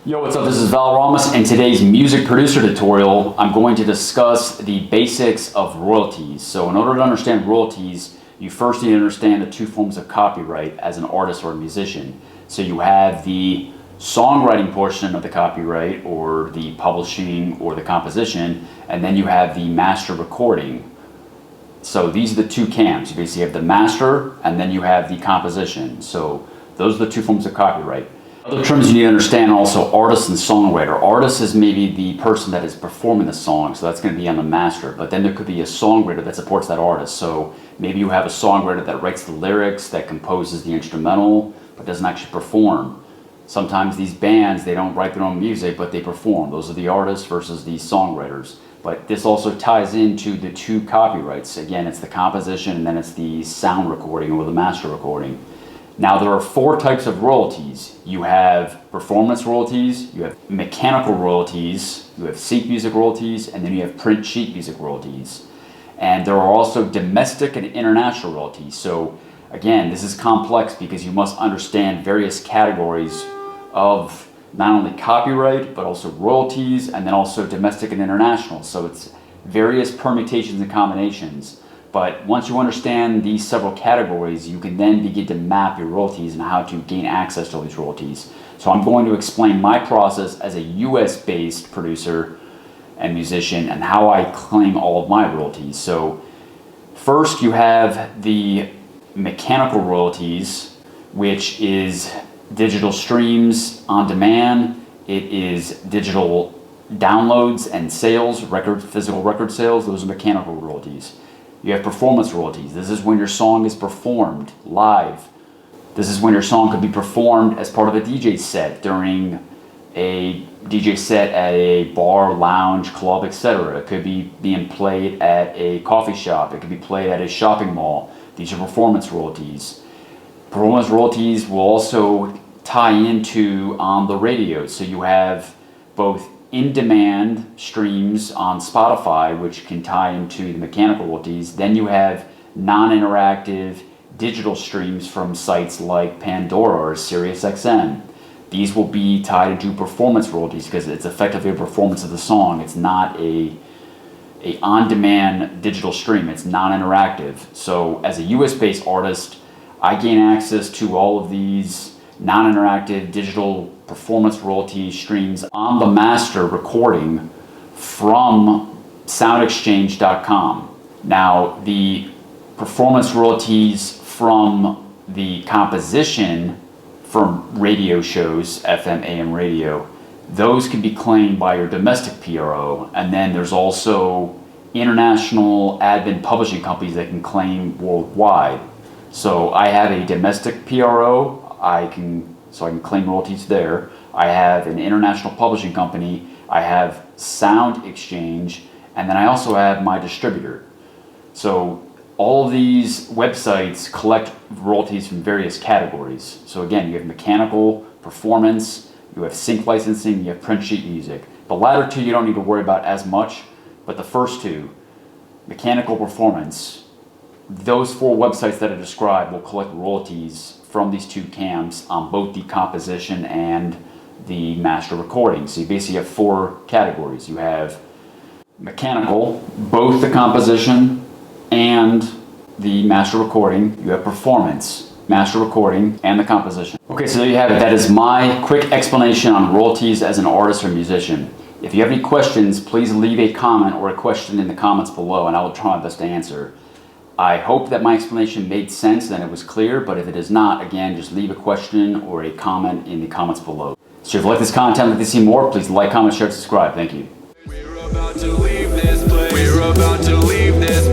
Yo, what's up? This is Valoramous. In today's music producer tutorial, I'm going to discuss the basics of royalties. So in order to understand royalties, you first need to understand the two forms of copyright as an artist or a musician. So you have the songwriting portion of the copyright, or the publishing or the composition, and then you have the master recording. So these are the two camps. You basically have the master and then you have the composition. So those are the two forms of copyright. Other terms you need to understand also: artist and songwriter. Artist is maybe the person that is performing the song, so that's going to be on the master. But then there could be a songwriter that supports that artist. So maybe you have a songwriter that writes the lyrics, that composes the instrumental, but doesn't actually perform. Sometimes these bands, they don't write their own music, but they perform. Those are the artists versus the songwriters. But this also ties into the two copyrights. Again, it's the composition and then it's the sound recording or the master recording. Now, there are four types of royalties. You have performance royalties, you have mechanical royalties, you have sync music royalties, and then you have print sheet music royalties. And there are also domestic and international royalties. So again, this is complex because you must understand various categories of not only copyright, but also royalties, and then also domestic and international. So it's various permutations and combinations. But once you understand these several categories, you can then begin to map your royalties and how to gain access to all these royalties. So I'm going to explain my process as a US-based producer and musician and how I claim all of my royalties. So first you have the mechanical royalties, which is digital streams on demand. It is digital downloads and sales, physical record sales. Those are mechanical royalties. You have performance royalties. This is when your song is performed live. This is when your song could be performed as part of a DJ set during a DJ set at a bar, lounge, club, etc. It could be being played at a coffee shop. It could be played at a shopping mall. These are performance royalties. Performance royalties will also tie into on the radio. So you have both in-demand streams on Spotify, which can tie into the mechanical royalties. Then you have non-interactive digital streams from sites like Pandora or SiriusXM. These will be tied into performance royalties because it's effectively a performance of the song. It's not a on-demand digital stream. It's non-interactive. So as a US-based artist, I gain access to all of these non-interactive digital performance royalty streams on the master recording from soundexchange.com. Now, the performance royalties from the composition from radio shows, FM, AM radio, those can be claimed by your domestic PRO, and then there's also international admin publishing companies that can claim worldwide. So I have a domestic PRO, I can claim royalties there. I have an international publishing company, I have Sound Exchange, and then I also have my distributor. So all of these websites collect royalties from various categories. So again, you have mechanical, performance, you have sync licensing, you have print sheet music. The latter two you don't need to worry about as much, but the first two, mechanical, performance, those four websites that I described will collect royalties from these two camps on both the composition and the master recording. So you basically have four categories. You have mechanical, both the composition and the master recording. You have performance, master recording, and the composition. Okay, so there you have it. That is my quick explanation on royalties as an artist or musician. If you have any questions, please leave a comment or a question in the comments below and I will try my best to answer. I hope that my explanation made sense and it was clear, but if it is not, again, just leave a question or a comment in the comments below. So if you like this content and like to see more, please like, comment, share, and subscribe. Thank you. We're about to leave this place. We're about to leave this